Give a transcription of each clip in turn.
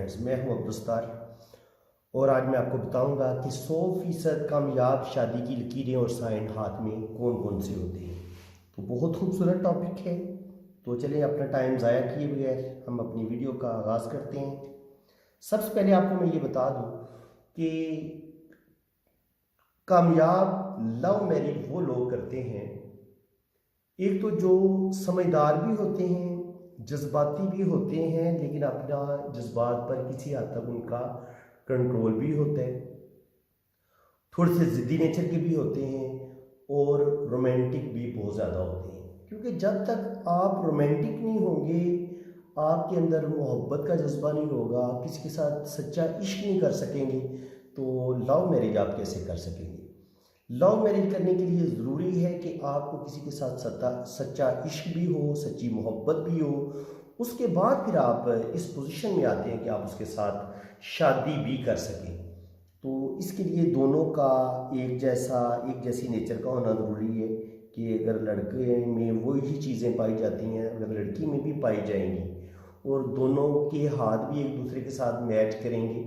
Friends, मैं हूं अब्दुस्तार और आज मैं आपको बताऊंगा कि 100% कामयाब शादी की लकीरें और साइन हाथ में कौन कौन से होते हैं। तो बहुत खूबसूरत टॉपिक है। तो चलिए अपना टाइम ज़ाया किए बगैर हम अपनी वीडियो का आगाज़ करते हैं। सबसे पहले आपको मैं ये बता दूं कि कामयाब लव मैरिज वो लोग करते हैं, एक तो जो समझदार भी होते हैं, जज्बाती भी होते हैं, लेकिन अपना जज्बात पर किसी हद तक उनका कंट्रोल भी होता है, थोड़े से ज़िद्दी नेचर के भी होते हैं और रोमांटिक भी बहुत ज़्यादा होते हैं। क्योंकि जब तक आप रोमांटिक नहीं होंगे, आपके अंदर मोहब्बत का जज्बा नहीं होगा, आप किसी के साथ सच्चा इश्क नहीं कर सकेंगे, तो लव मैरिज आप कैसे कर सकेंगे। लव मैरिज करने के लिए ज़रूरी है कि आपको किसी के साथ सच्चा इश्क भी हो, सच्ची मोहब्बत भी हो। उसके बाद फिर आप इस पोजीशन में आते हैं कि आप उसके साथ शादी भी कर सकें। तो इसके लिए दोनों का एक जैसी नेचर का होना ज़रूरी है कि अगर लड़के में वही चीज़ें पाई जाती हैं, अगर लड़की में भी पाई जाएंगी और दोनों के हाथ भी एक दूसरे के साथ मैच करेंगे,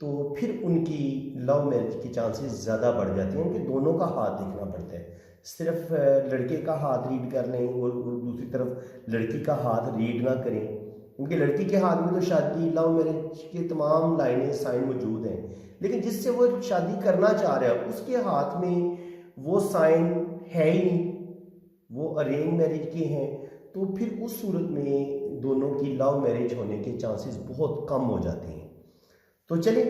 तो फिर उनकी लव मैरिज के चांसेस ज़्यादा बढ़ जाते हैं। उनके दोनों का हाथ देखना पड़ता है, सिर्फ लड़के का हाथ रीड कर लें और दूसरी तरफ लड़की का हाथ रीड ना करें, क्योंकि लड़की के हाथ में तो शादी लव मैरिज के तमाम लाइनें साइन मौजूद हैं, लेकिन जिससे वो शादी करना चाह रहा है उसके हाथ में वो साइन है ही नहीं, वो अरेंज मैरिज के हैं। तो फिर उस सूरत में दोनों की लव मैरिज होने के चांसेस बहुत कम हो जाते हैं। तो चलिए,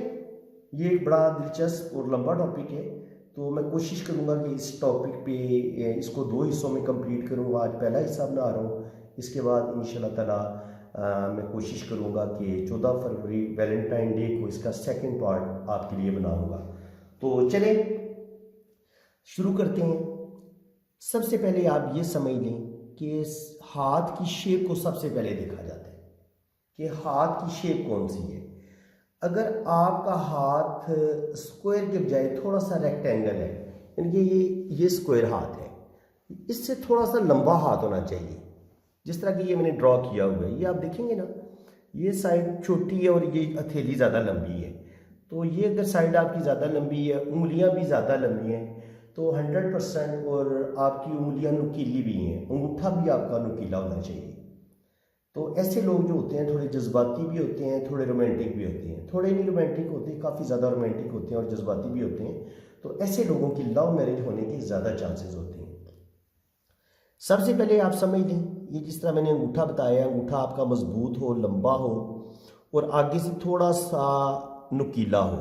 ये एक बड़ा दिलचस्प और लंबा टॉपिक है, तो मैं कोशिश करूंगा कि इस टॉपिक पे इसको 2 हिस्सों में कंप्लीट करूंगा। आज पहला हिस्सा बना रहा हूँ, इसके बाद इंशाल्लाह ताला मैं कोशिश करूंगा कि 14 फरवरी वैलेंटाइन डे को इसका सेकंड पार्ट आपके लिए बनाऊंगा। तो चलें शुरू करते हैं। सबसे पहले आप ये समझ लें कि हाथ की शेप को सबसे पहले देखा जाता है कि हाथ की शेप कौन सी है। अगर आपका हाथ स्क्वायर के बजाय थोड़ा सा रेक्टेंगल है, यानी कि ये स्क्वायर हाथ है, इससे थोड़ा सा लंबा हाथ होना चाहिए। जिस तरह की ये मैंने ड्रॉ किया हुआ है, ये आप देखेंगे ना, ये साइड छोटी है और ये हथेली ज़्यादा लंबी है। तो ये अगर साइड आपकी ज़्यादा लंबी है, उंगलियां भी ज़्यादा लंबी हैं, तो 100% और आपकी उंगलियां नुकीली भी हैं, अंगूठा भी आपका नुकीला होना चाहिए। तो ऐसे लोग जो होते हैं थोड़े जज्बाती भी होते हैं, थोड़े रोमांटिक भी होते हैं, थोड़े नहीं रोमांटिक होते, काफ़ी ज़्यादा रोमांटिक होते हैं और जज्बाती भी होते हैं। तो ऐसे लोगों की लव मैरिज होने के ज़्यादा चांसेस होते हैं। सबसे पहले आप समझ लें, ये जिस तरह मैंने अंगूठा बताया, अंगूठा आपका मजबूत हो, लंबा हो और आगे से थोड़ा सा नुकीला हो।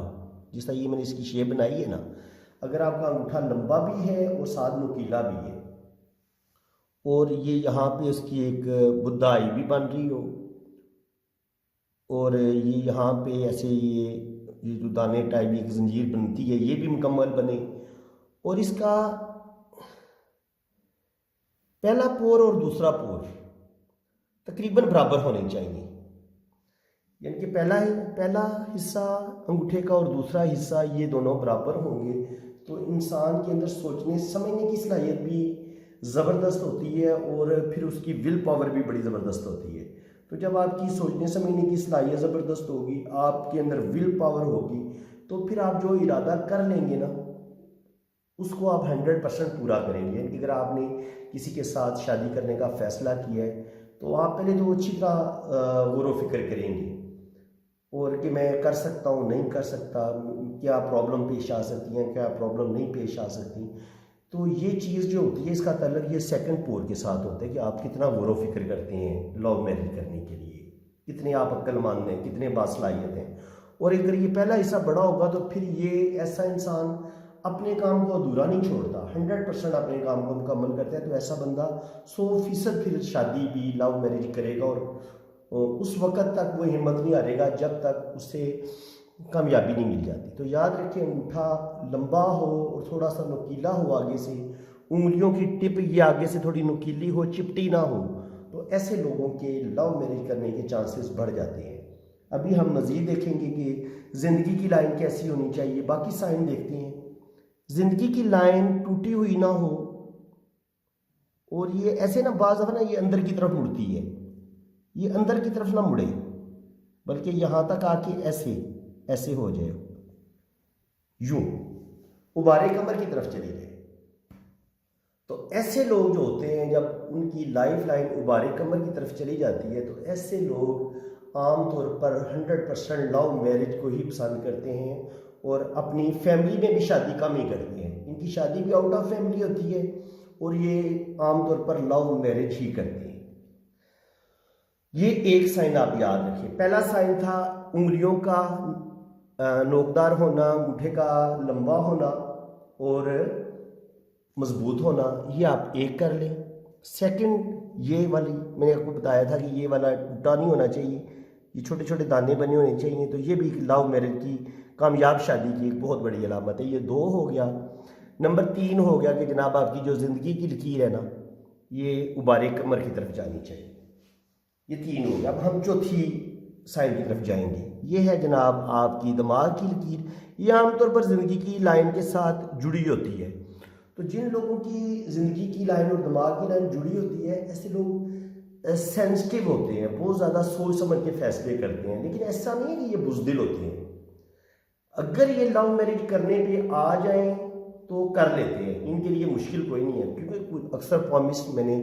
जिस तरह ये मैंने इसकी शेप बनाई है ना, अगर आपका अंगूठा लंबा भी है और साथ नुकीला भी है और ये यहाँ पे उसकी एक बुद्धाई भी बन रही हो और ये यहाँ पे ऐसे ये जो दाने टाइप की एक जंजीर बनती है, ये भी मुकम्मल बने और इसका पहला पोर और दूसरा पोर तकरीबन बराबर होने चाहिए। यानी कि पहला हिस्सा अंगूठे का और दूसरा हिस्सा ये दोनों बराबर होंगे, तो इंसान के अंदर सोचने समझने की सलाहियत भी ज़बरदस्त होती है और फिर उसकी विल पावर भी बड़ी ज़बरदस्त होती है। तो जब आपकी सोचने समझने की सलाहियत ज़बरदस्त होगी, आपके अंदर विल पावर होगी, तो फिर आप जो इरादा कर लेंगे ना, उसको आप 100% पूरा करेंगे। यानी कि अगर आपने किसी के साथ शादी करने का फ़ैसला किया है, तो आप पहले तो अच्छी तरह गौर व फिक्र करेंगे और कि मैं कर सकता हूँ, नहीं कर सकता, क्या प्रॉब्लम पेश आ सकती हैं, क्या प्रॉब्लम नहीं पेश आ सकती। तो ये चीज़ जो होती है, इसका ताल्लुक ये सेकंड पोर के साथ होता है कि आप कितना गौर व फिक्र करते हैं लव मैरिज करने के लिए, कितने आप अक्लमंद हैं, कितने बासलाहियत हैं। और अगर ये पहला हिस्सा बड़ा होगा तो फिर ये ऐसा इंसान अपने काम को अधूरा नहीं छोड़ता, 100% अपने काम को मुकम्मल करता है। तो ऐसा बंदा 100% फिर शादी भी लव मैरिज करेगा और उस वक़्त तक वो हिम्मत नहीं हारेगा जब तक उससे कामयाबी नहीं मिल जाती। तो याद रखिए, अंगूठा लंबा हो और थोड़ा सा नुकीला हो आगे से, उंगलियों की टिप ये आगे से थोड़ी नुकीली हो, चिपटी ना हो, तो ऐसे लोगों के लव मैरिज करने के चांसेस बढ़ जाते हैं। अभी हम मज़ीद देखेंगे कि ज़िंदगी की लाइन कैसी होनी चाहिए। बाकी साइन देखते हैं। ज़िंदगी की लाइन टूटी हुई ना हो और ये ऐसे ना, बाज़ दफ़ा ना ये अंदर की तरफ मुड़ती है, ये अंदर की तरफ ना मुड़े, बल्कि यहाँ तक आके ऐसे ऐसे हो जाए, यूं उबारे कमर की तरफ चले जाए। तो ऐसे लोग जो होते हैं, जब उनकी लाइफ लाइन उबारे कमर की तरफ चली जाती है, तो ऐसे लोग आमतौर पर 100% लव मैरिज को ही पसंद करते हैं और अपनी फैमिली में भी शादी कम ही करते हैं। इनकी शादी भी आउट ऑफ फैमिली होती है और ये आमतौर पर लव मैरिज ही करते हैं। ये एक साइन आप याद रखिए। पहला साइन था उंगलियों का नोकदार होना, अंगूठे का लंबा होना और मजबूत होना, ये आप एक कर लें। सेकंड, ये वाली मैंने आपको बताया था कि ये वाला टूटा नहीं होना चाहिए, ये छोटे छोटे दाने बने होने चाहिए। तो ये भी लव मैरिज की कामयाब शादी की एक बहुत बड़ी अलामत है। ये 2 हो गया। नंबर 3 हो गया कि जनाब आपकी जो ज़िंदगी की लकीर है ना, ये उबारे कमर की तरफ जानी चाहिए। ये 3 हो गया। अब हम चौथी साइन की तरफ जाएंगे। ये है जनाब आपकी दिमाग की लकीर। ये आमतौर पर ज़िंदगी की लाइन के साथ जुड़ी होती है। तो जिन लोगों की ज़िंदगी की लाइन और दिमाग की लाइन जुड़ी होती है, ऐसे लोग सेंसिटिव होते हैं, बहुत ज़्यादा सोच समझ के फैसले करते हैं। लेकिन ऐसा नहीं है कि ये बुज़दिल होते हैं। अगर ये लव मैरिज करने पे आ जाएं तो कर लेते हैं, इनके लिए मुश्किल कोई नहीं है। क्योंकि अक्सर प्रॉमिस मैंने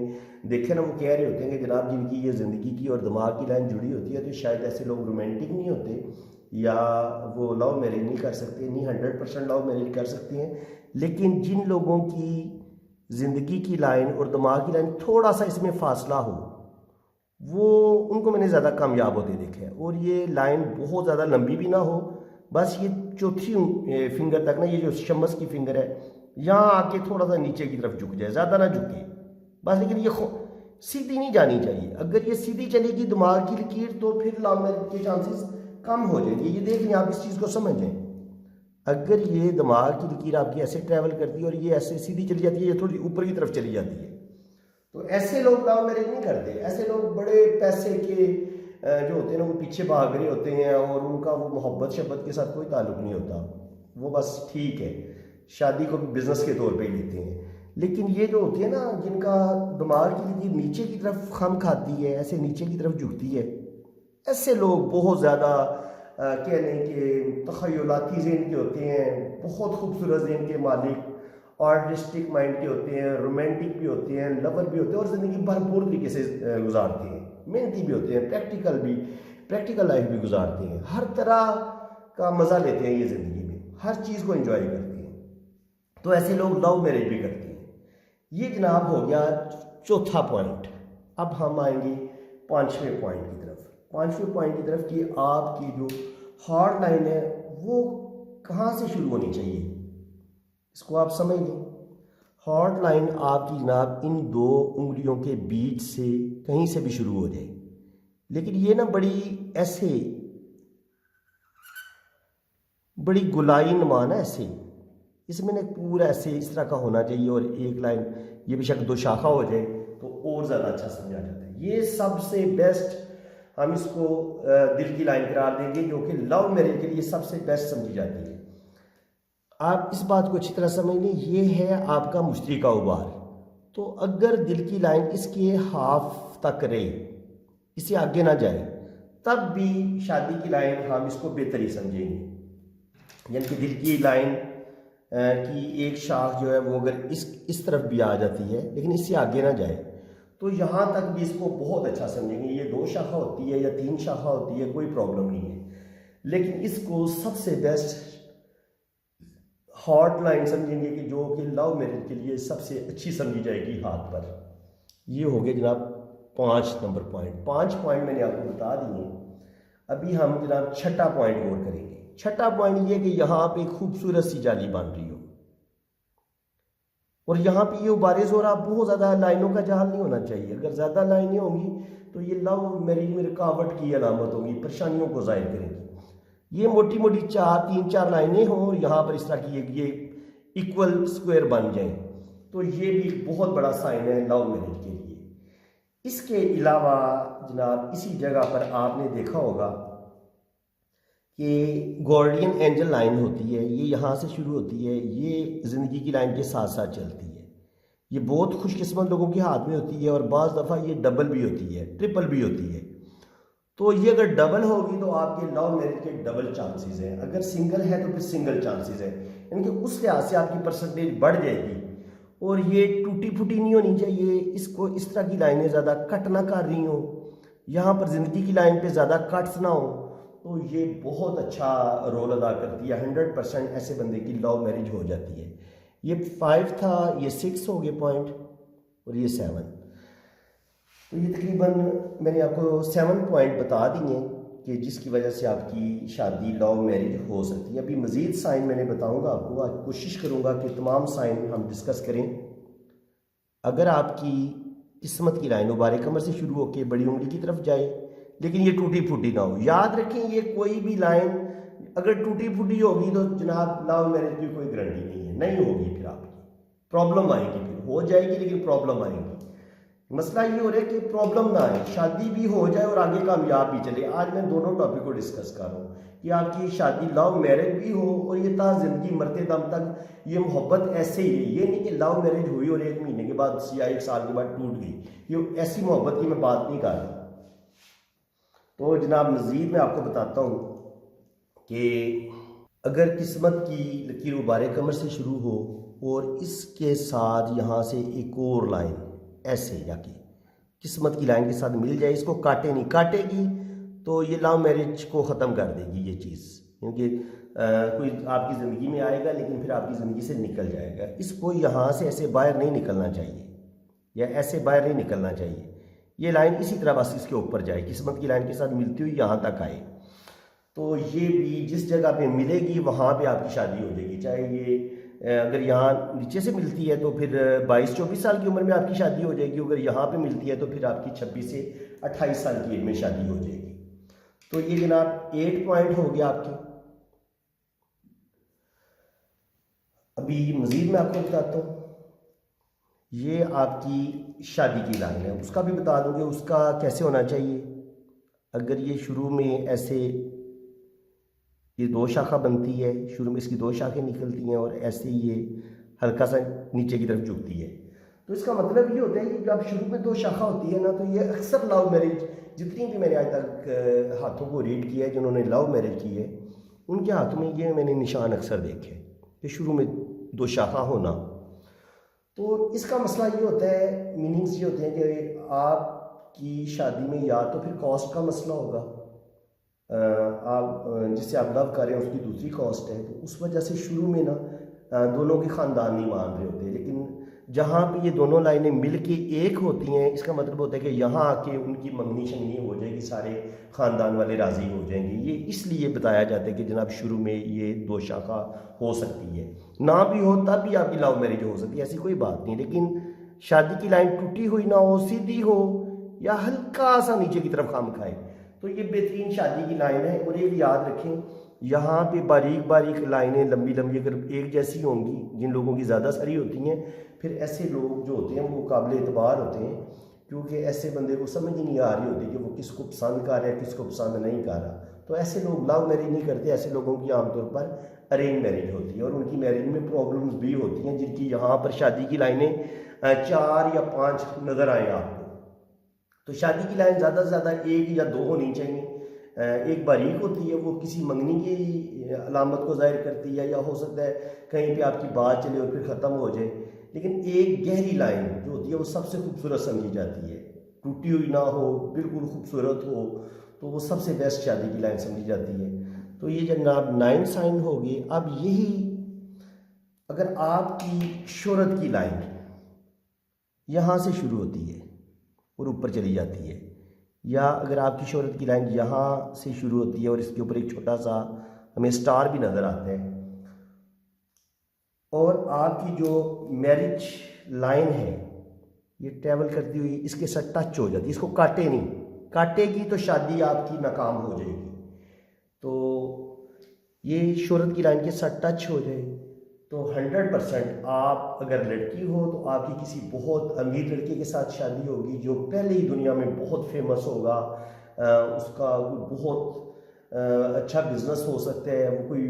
देखे ना, वो कह रहे होते हैं कि जनाब जिनकी ये ज़िंदगी की और दिमाग की लाइन जुड़ी होती है, तो शायद ऐसे लोग रोमांटिक नहीं होते या वो लव मैरिज नहीं कर सकते, नहीं 100% लव मैरिज कर सकते हैं। लेकिन जिन लोगों की ज़िंदगी की लाइन और दिमाग की लाइन थोड़ा सा इसमें फासला हो, वो उनको मैंने ज़्यादा कामयाब होते देखे हैं। और ये लाइन बहुत ज़्यादा लंबी भी ना हो, बस ये चौथी फिंगर तक ना, ये जो शमस की फिंगर है, यहाँ आके थोड़ा सा नीचे की तरफ झुक जाए, ज़्यादा ना झुके बस। लेकिन ये सीधी नहीं जानी चाहिए। अगर ये सीधी चलेगी दिमाग की लकीर, तो फिर लव मैरिज के चांसेस कम हो जाएंगे। ये देख लें, आप इस चीज़ को समझें। अगर ये दिमाग की लकीर आपकी ऐसे ट्रैवल करती है और ये ऐसे सीधी चली जाती है, ये थोड़ी ऊपर की तरफ चली जाती है, तो ऐसे लोग लव मैरिज नहीं करते। ऐसे लोग बड़े पैसे के जो होते हैं ना, वो पीछे भाग रहे होते हैं और उनका वो मोहब्बत शब्बत के साथ कोई ताल्लुक नहीं होता। वो बस ठीक है, शादी को भी बिजनेस के तौर पे ही लेते हैं। लेकिन ये जो होती है ना, जिनका दिमाग की लकीर नीचे की तरफ खम खाती है, ऐसे नीचे की तरफ झुकती है, ऐसे लोग बहुत ज़्यादा कह लें कि तख़य्युलाती ज़हन के होते हैं, बहुत खूबसूरत ज़हन के मालिक, आर्टिस्टिक माइंड के होते हैं, रोमांटिक भी होते हैं, लवर भी होते हैं और ज़िंदगी भरपूर तरीके से गुजारते हैं। मेहनती भी होते हैं, प्रैक्टिकल लाइफ भी गुजारते हैं, हर तरह का मज़ा लेते हैं ये ज़िंदगी में, हर चीज़ को एंजॉय करते हैं। तो ऐसे लोग लव मैरिज भी करते हैं। ये जनाब हो गया चौथा पॉइंट। अब हम आएंगे 5वें पॉइंट की तरफ। 5वें पॉइंट की तरफ कि आपकी जो हार्ट लाइन है वो कहाँ से शुरू होनी चाहिए, इसको आप समझ लें। हॉट लाइन आपकी जनाब इन 2 उंगलियों के बीच से कहीं से भी शुरू हो जाए। लेकिन ये ना बड़ी गुलाई नुमा ना, ऐसे इसमें ना पूरा ऐसे इस तरह का होना चाहिए और एक लाइन, ये बेशक 2 शाखा हो जाए तो और ज़्यादा अच्छा समझा जाता है। ये सबसे बेस्ट हम इसको दिल की लाइन करार देंगे, जो कि लव मैरिज के लिए सबसे बेस्ट समझी जाती है। आप इस बात को अच्छी तरह समझ लें, ये है आपका मुश्तरका उबार। तो अगर दिल की लाइन इसके हाफ तक रहे, इससे आगे ना जाए, तब भी शादी की लाइन हम इसको बेहतरी समझेंगे। यानी कि दिल की लाइन की एक शाख जो है वो अगर इस तरफ भी आ जाती है, लेकिन इससे आगे ना जाए, तो यहाँ तक भी इसको बहुत अच्छा समझेंगे। ये 2 शाखा होती है या 3 शाखा होती है, कोई प्रॉब्लम नहीं है। लेकिन इसको सबसे बेस्ट हॉट लाइन समझेंगे कि जो कि लव मैरिज के लिए सबसे अच्छी समझी जाएगी हाथ पर। ये हो गया जनाब 5 नंबर पॉइंट। 5 पॉइंट मैंने आपको बता दिए। अभी हम जनाब 6ठा पॉइंट गौर करेंगे। 6ठा पॉइंट ये कि यहाँ पे खूबसूरत सी जाली बन रही हो और यहाँ पे ये उबारे ज़ोर, आप बहुत ज़्यादा लाइनों का जाल नहीं होना चाहिए। अगर ज़्यादा लाइनें होंगी तो ये लव मैरिज में रुकावट की अलामत होगी, परेशानियों को ज़ाहिर करेगी। ये मोटी मोटी 3-4 लाइनें हों और यहाँ पर इस तरह की ये इक्वल स्क्वायर बन जाएं, तो ये भी एक बहुत बड़ा साइन है लव मैरिज के लिए। इसके अलावा जनाब इसी जगह पर आपने देखा होगा कि गार्डियन एंजल लाइन होती है, ये यहाँ से शुरू होती है, ये ज़िंदगी की लाइन के साथ साथ चलती है। ये बहुत खुशकिस्मत लोगों के हाथ में होती है और बाज़ दफ़ा ये डबल भी होती है, ट्रिपल भी होती है। तो ये अगर डबल होगी तो आपके लव मैरिज के डबल चांसेस हैं, अगर सिंगल है तो फिर सिंगल चांसेस है, यानी कि उस लिहाज से आपकी परसेंटेज बढ़ जाएगी। और ये टूटी फूटी नहीं होनी चाहिए, इसको इस तरह की लाइनें ज़्यादा कट ना कर रही हो, यहाँ पर ज़िंदगी की लाइन पे ज़्यादा कट्स ना हो, तो ये बहुत अच्छा रोल अदा करती है। 100% ऐसे बंदे की लव मैरिज हो जाती है। ये 5 था, ये 6 हो गए पॉइंट, और ये 7। तो ये तकरीबन मैंने आपको 7 पॉइंट बता दिए कि जिसकी वजह से आपकी शादी लव मैरिज हो सकती है। अभी मज़ीद साइन मैंने बताऊंगा आपको, आज कोशिश करूंगा कि तमाम साइन हम डिस्कस करें। अगर आपकी किस्मत की लाइन मुबारक कमर से शुरू होकर बड़ी उंगली की तरफ जाए, लेकिन ये टूटी फूटी ना हो। याद रखें, ये कोई भी लाइन अगर टूटी फूटी होगी तो जनाब लव मैरिज की कोई गारंटी नहीं है, नहीं होगी, फिर आपकी प्रॉब्लम आएगी, फिर हो जाएगी लेकिन प्रॉब्लम आएगी। मसला ये हो रहा है कि प्रॉब्लम ना आए, शादी भी हो जाए और आगे कामयाब भी चले। आज मैं दोनों टॉपिक को डिस्कस कर रहा हूँ कि आपकी शादी लव मैरिज भी हो और ये ता जिंदगी मरते दम तक ये मोहब्बत ऐसे ही है। ये नहीं कि लव मैरिज हुई और 1 महीने के बाद या 1 साल के बाद टूट गई, ये ऐसी मोहब्बत की मैं बात नहीं कर रहा। तो जनाब मज़ीद मैं आपको बताता हूँ कि अगर किस्मत की लकीर मुबारक कमर से शुरू हो और इसके साथ यहाँ से एक और लाइन ऐसे जाके किस्मत की लाइन के साथ मिल जाए, इसको काटे नहीं, काटेगी तो ये लव मैरिज को ख़त्म कर देगी ये चीज़, क्योंकि कोई आपकी ज़िंदगी में आएगा लेकिन फिर आपकी ज़िंदगी से निकल जाएगा। इसको यहाँ से ऐसे बाहर नहीं निकलना चाहिए या ऐसे बाहर नहीं निकलना चाहिए। ये लाइन इसी तरह बस इसके ऊपर जाए, किस्मत की लाइन के साथ मिलती हुई यहाँ तक आए, तो ये भी जिस जगह पे मिलेगी वहाँ पे आपकी शादी हो जाएगी। चाहे ये अगर यहाँ नीचे से मिलती है तो फिर 22-24 साल की उम्र में आपकी शादी हो जाएगी, अगर यहाँ पे मिलती है तो फिर आपकी 26 से 28 साल की एज में शादी हो जाएगी। तो ये जनाब 8 पॉइंट हो गया आपके। अभी मज़ीद मैं आपको बताता हूँ, ये आपकी शादी की लाइन है, उसका भी बता दूँगी उसका कैसे होना चाहिए। अगर ये शुरू में ऐसे ये 2 शाखा बनती है, शुरू में इसकी 2 शाखें निकलती हैं और ऐसे ये हल्का सा नीचे की तरफ झुकती है, तो इसका मतलब ये होता है कि जब शुरू में 2 शाखा होती है ना, तो ये अक्सर लव मैरिज, जितनी भी मैंने आज तक हाथों को रीड किया है जिन्होंने लव मैरिज की है, उनके हाथों में ये मैंने निशान अक्सर देखे कि शुरू में 2 शाखा होना। तो इसका मसला ये होता है, मीनिंग्स ये होते हैं कि आपकी शादी में या तो फिर कॉस्ट का मसला होगा, आप जिससे आप लव कर रहे हैं उसकी दूसरी कॉस्ट है, तो उस वजह से शुरू में ना दोनों के ख़ानदान नहीं मान रहे होते। लेकिन जहाँ पे ये दोनों लाइनें मिल के एक होती हैं, इसका मतलब होता है कि यहाँ आके उनकी मंगनी शंगनी हो जाएगी, सारे ख़ानदान वाले राज़ी हो जाएंगे। ये इसलिए बताया जाता है कि जनाब शुरू में ये 2 शाखा हो सकती है, ना भी हो तब भी आपकी लव मैरिज हो सकती है, ऐसी कोई बात नहीं। लेकिन शादी की लाइन टूटी हुई ना हो, सीधी हो या हल्का सा नीचे की तरफ खाम खाए, तो ये बेहतरीन शादी की लाइन है। और एक याद रखें, यहाँ पे बारीक बारीक लाइनें लंबी लंबी अगर एक जैसी होंगी, जिन लोगों की ज़्यादा सारी होती हैं, फिर ऐसे लोग जो होते हैं वो काबिल एतबार होते हैं, क्योंकि ऐसे बंदे को समझ ही नहीं आ रही होती कि वो किसको पसंद कर रहा है, किसको पसंद नहीं कर रहा। तो ऐसे लोग लव मैरिज नहीं करते, ऐसे लोगों की आमतौर पर अरेंज मैरिज होती है और उनकी मैरिज में प्रॉब्लम्स भी होती हैं, जिनकी यहाँ पर शादी की लाइनें 4 या 5 नज़र आए आपको। तो शादी की लाइन ज़्यादा से ज़्यादा 1 या 2 होनी चाहिए। एक बारीक होती है, वो किसी मंगनी की अलामत को जाहिर करती है, या हो सकता है कहीं पे आपकी बात चले और फिर ख़त्म हो जाए। लेकिन एक गहरी लाइन जो होती है वो सबसे खूबसूरत समझी जाती है, टूटी हुई ना हो, बिल्कुल खूबसूरत हो, तो वो सबसे बेस्ट शादी की लाइन समझी जाती है। तो ये जनाब 9 साइन हो गए। अब यही अगर आपकी शोहरत की लाइन यहाँ से शुरू होती है और ऊपर चली जाती है, या अगर आपकी शोहरत की लाइन यहाँ से शुरू होती है और इसके ऊपर एक छोटा सा हमें स्टार भी नज़र आता है, और आपकी जो मैरिज लाइन है ये ट्रैवल करती हुई इसके साथ टच हो जाती है, इसको काटे नहीं, काटेगी तो शादी आपकी नाकाम हो जाएगी। तो ये शोहरत की लाइन के साथ टच हो जाए तो 100% आप अगर लड़की हो तो आपकी किसी बहुत अमीर लड़के के साथ शादी होगी जो पहले ही दुनिया में बहुत फेमस होगा, उसका बहुत अच्छा बिजनेस हो सकता है, वो कोई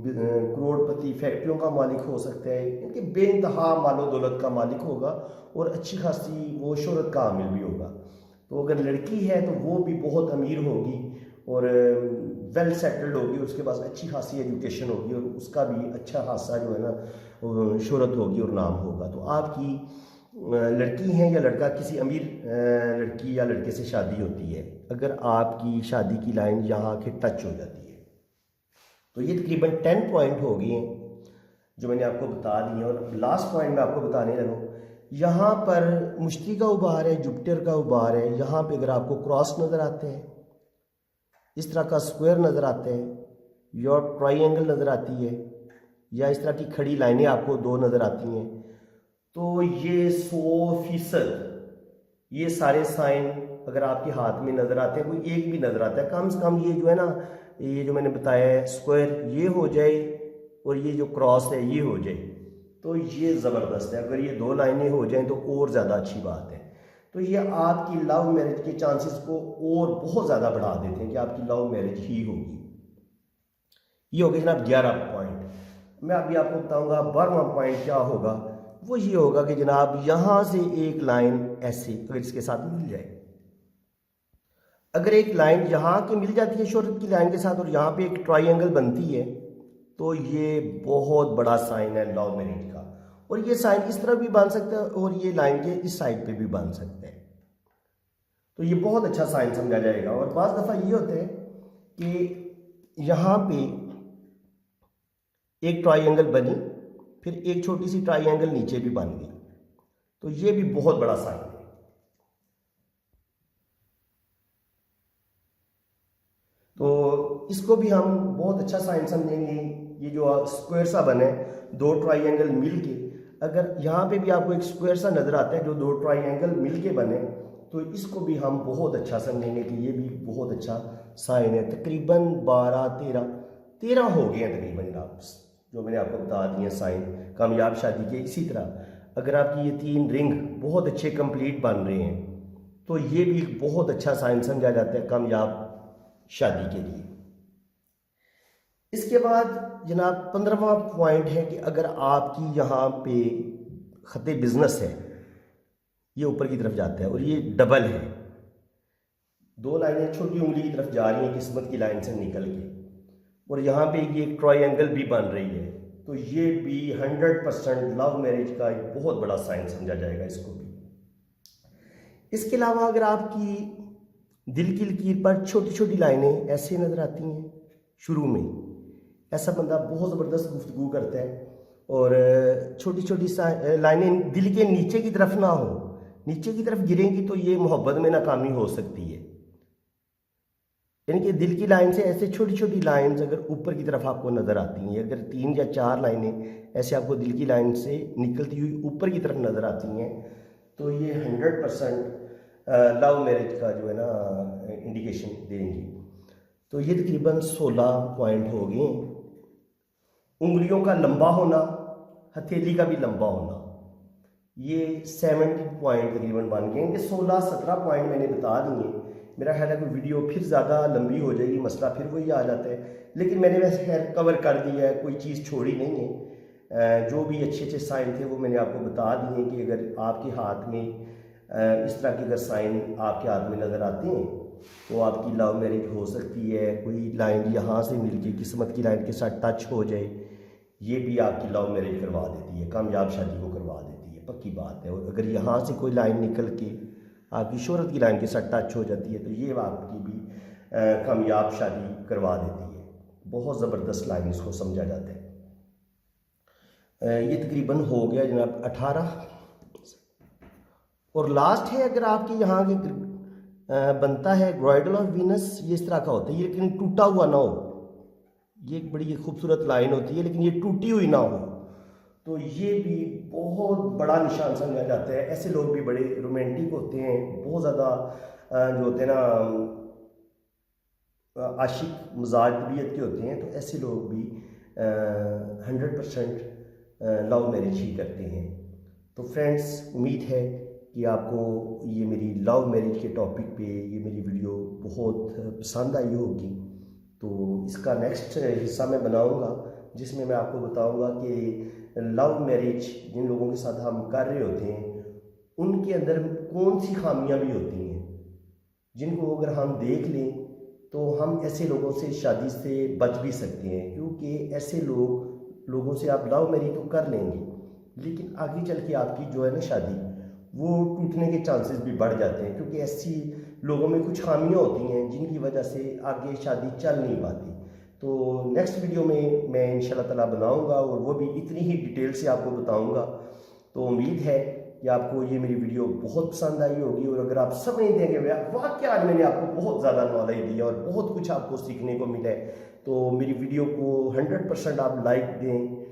करोड़पति फैक्ट्रियों का मालिक हो सकता है, क्योंकि बेइंतहा मालो दौलत का मालिक होगा और अच्छी खासी वो शोहरत का आमिल भी होगा। तो अगर लड़की है तो वो भी बहुत अमीर होगी और वेल सेटल्ड होगी, उसके पास अच्छी खासी एजुकेशन होगी और उसका भी अच्छा खासा जो है ना शोहरत होगी और नाम होगा। तो आपकी लड़की है या लड़का, किसी अमीर लड़की या लड़के से शादी होती है, अगर आपकी शादी की लाइन यहाँ के टच हो जाती है, तो ये तकरीबन 10 पॉइंट हो गए हैं जो मैंने आपको बता दिए। और लास्ट पॉइंट मैं आपको बताने लगा, यहाँ पर मुश्तरी का उबार है, जुपिटर का उबार है। यहाँ पे अगर आपको क्रॉस नज़र आते हैं, इस तरह का स्क्वायर नज़र आते हैं, या ट्रायंगल नज़र आती है, या इस तरह की खड़ी लाइनें आपको दो नज़र आती हैं, तो ये 100% ये सारे साइन अगर आपके हाथ में नज़र आते हैं, कोई एक भी नज़र आता है, कम से कम ये जो है ना, ये जो मैंने बताया है स्क्वायर ये हो जाए और ये जो क्रॉस है ये हो जाए, तो ये ज़बरदस्त है। अगर ये दो लाइनें हो जाएं तो और ज़्यादा अच्छी बात है। तो ये आपकी लव मैरिज के चांसेस को और बहुत ज़्यादा बढ़ा देते हैं कि आपकी लव मैरिज ही होगी। ये हो गए जनाब 11 पॉइंट। मैं अभी आपको बताऊंगा 12वां पॉइंट क्या होगा। वो ये होगा कि जनाब यहाँ से एक लाइन ऐसे अगर इसके साथ मिल जाए, अगर एक लाइन यहाँ की मिल जाती है शोहरत की लाइन के साथ और यहाँ पे एक ट्रायंगल बनती है, तो ये बहुत बड़ा साइन है लव मैरिज का। और ये साइन इस तरह भी बन सकता है और ये लाइन के इस साइड पे भी बन सकते हैं, तो ये बहुत अच्छा साइन समझा जाएगा। और बाज़ दफ़ा ये होते हैं कि यहाँ पे एक ट्रायंगल बनी, फिर एक छोटी सी ट्रायंगल नीचे भी बन गई, तो ये भी बहुत बड़ा साइन है। तो इसको भी हम बहुत अच्छा साइन समझेंगे। ये जो स्क्वायर सा बने, दो ट्रायंगल मिल के, अगर यहाँ पे भी आपको एक स्क्वायर सा नज़र आता है जो दो ट्रायंगल मिल के बने, तो इसको भी हम बहुत अच्छा समझेंगे कि ये भी बहुत अच्छा साइन है। तकरीबन 13 हो गए हैं तकरीबन जनाब, जो मैंने आपको बता दिए साइन कामयाब शादी के। इसी तरह अगर आपकी ये 3 रिंग बहुत अच्छे कंप्लीट बन रहे हैं, तो ये भी बहुत अच्छा साइन समझा जाता है कामयाब शादी के लिए। इसके बाद जनाब 15वां पॉइंट है कि अगर आपकी यहाँ पे खते बिजनेस है, ये ऊपर की तरफ जाता है और ये डबल है, दो लाइनें छोटी उंगली की तरफ जा रही हैं किस्मत की लाइन से निकल के, और यहाँ पे ये एक ट्रायंगल भी बन रही है, तो ये भी 100% लव मैरिज का एक बहुत बड़ा साइन समझा जाएगा इसको भी। इसके अलावा अगर आपकी दिल की लकीर पर छोटी छोटी लाइनें ऐसे नज़र आती हैं शुरू में, ऐसा बंदा बहुत ज़बरदस्त गुफ्तगू करता है, और छोटी छोटी लाइनें दिल के नीचे की तरफ ना हो, नीचे की तरफ गिरेंगी तो ये मोहब्बत में नाकामी हो सकती है। यानी कि दिल की लाइन से ऐसे छोटी छोटी लाइंस अगर ऊपर की तरफ आपको नज़र आती हैं, अगर 3 या 4 लाइनें ऐसे आपको दिल की लाइन से निकलती हुई ऊपर की तरफ नज़र आती हैं, तो ये 100% लव मैरिज का जो है ना इंडिकेशन देंगी। तो ये तकरीबन 16 पॉइंट हो गए। उंगलियों का लंबा होना, हथेली का भी लंबा होना, ये 70 पॉइंट तकरीबन बन गए। कि 16-17 पॉइंट मैंने बता दिए। मेरा ख्याल है कि वीडियो फिर ज़्यादा लंबी हो जाएगी, मसला फिर वही आ जाता है, लेकिन मैंने वैसे खैर कवर कर दिया है, कोई चीज़ छोड़ी नहीं है। जो भी अच्छे अच्छे साइन थे वो मैंने आपको बता दिए कि अगर आपके हाथ में इस तरह के अगर साइन आपके हाथ में नज़र आते हैं तो आपकी लव मैरिज हो सकती है। कोई लाइन यहाँ से मिलके किस्मत की लाइन के साथ टच हो जाए, ये भी आपकी लव मैरिज करवा देती है, कामयाब शादी को करवा देती है, पक्की बात है। और अगर यहाँ से कोई लाइन निकल के आपकी शोहरत की लाइन के साथ टच हो जाती है, तो ये आपकी भी कामयाब शादी करवा देती है। बहुत ज़बरदस्त लाइन इसको समझा जाता है। ये तकरीबन हो गया जनाब 18। और लास्ट है, अगर आपके यहाँ के बनता है ग्रॉइडल ऑफ वीनस, ये इस तरह का होता है, ये लेकिन टूटा हुआ ना हो, ये एक बड़ी खूबसूरत लाइन होती है लेकिन ये टूटी हुई ना हो, तो ये भी बहुत बड़ा निशान समझा जाता है। ऐसे लोग भी बड़े रोमांटिक होते हैं, बहुत ज़्यादा जो होते हैं ना आशिक मिजाज तबीयत के होते हैं, तो ऐसे लोग भी 100% लव मैरिज ही करते हैं। तो फ्रेंड्स, उम्मीद है कि आपको ये मेरी लव मैरिज के टॉपिक पे ये मेरी वीडियो बहुत पसंद आई होगी। तो इसका नेक्स्ट हिस्सा मैं बनाऊंगा जिसमें मैं आपको बताऊंगा कि लव मैरिज जिन लोगों के साथ हम कर रहे होते हैं उनके अंदर कौन सी खामियां भी होती हैं, जिनको अगर हम देख लें तो हम ऐसे लोगों से शादी से बच भी सकते हैं, क्योंकि ऐसे लोगों से आप लव मैरिज तो कर लेंगे लेकिन आगे चल के आपकी जो है ना शादी वो टूटने के चांसेस भी बढ़ जाते हैं, क्योंकि ऐसी लोगों में कुछ खामियां होती हैं जिनकी वजह से आगे शादी चल नहीं पाती। तो नेक्स्ट वीडियो में मैं इंशाल्लाह ताला बनाऊंगा और वो भी इतनी ही डिटेल से आपको बताऊंगा। तो उम्मीद है कि आपको ये मेरी वीडियो बहुत पसंद आई होगी, और अगर आप समझ देंगे वाकई मैंने आपको बहुत ज़्यादा नॉलेज दिया और बहुत कुछ आपको सीखने को मिला है, तो मेरी वीडियो को 100% आप लाइक दें,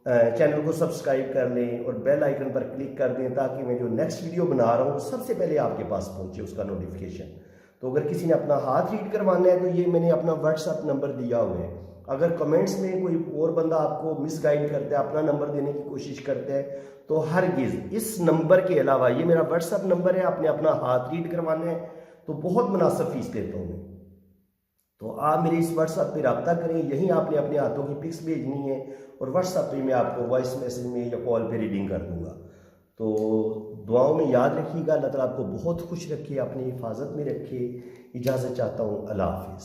चैनल को सब्सक्राइब कर लें और बेल आइकन पर क्लिक कर दें ताकि मैं जो नेक्स्ट वीडियो बना रहा हूँ सबसे पहले आपके पास पहुँचे उसका नोटिफिकेशन। तो अगर किसी ने अपना हाथ रीड करवाना है तो ये मैंने अपना व्हाट्सएप नंबर दिया हुआ है। अगर कमेंट्स में कोई और बंदा आपको मिसगाइड करता है, अपना नंबर देने की कोशिश करता है, तो हरगिज़ इस नंबर के अलावा ये मेरा व्हाट्सएप नंबर है, आपने अपना हाथ रीड करवाना है तो बहुत मुनासिब फीस लेता हूँ मैं। तो आप मेरे इस व्हाट्सएप पे रब्ता करें, यहीं आपने अपने हाथों की पिक्स भेजनी है और व्हाट्सएप पे मैं आपको वॉइस मैसेज में या कॉल पे रीडिंग कर दूंगा। तो दुआओं में याद रखिएगा, अल्लाह ताला आपको बहुत खुश रखे, अपनी हिफाजत में रखे। इजाज़त चाहता हूँ, अल्लाह हाफिज़।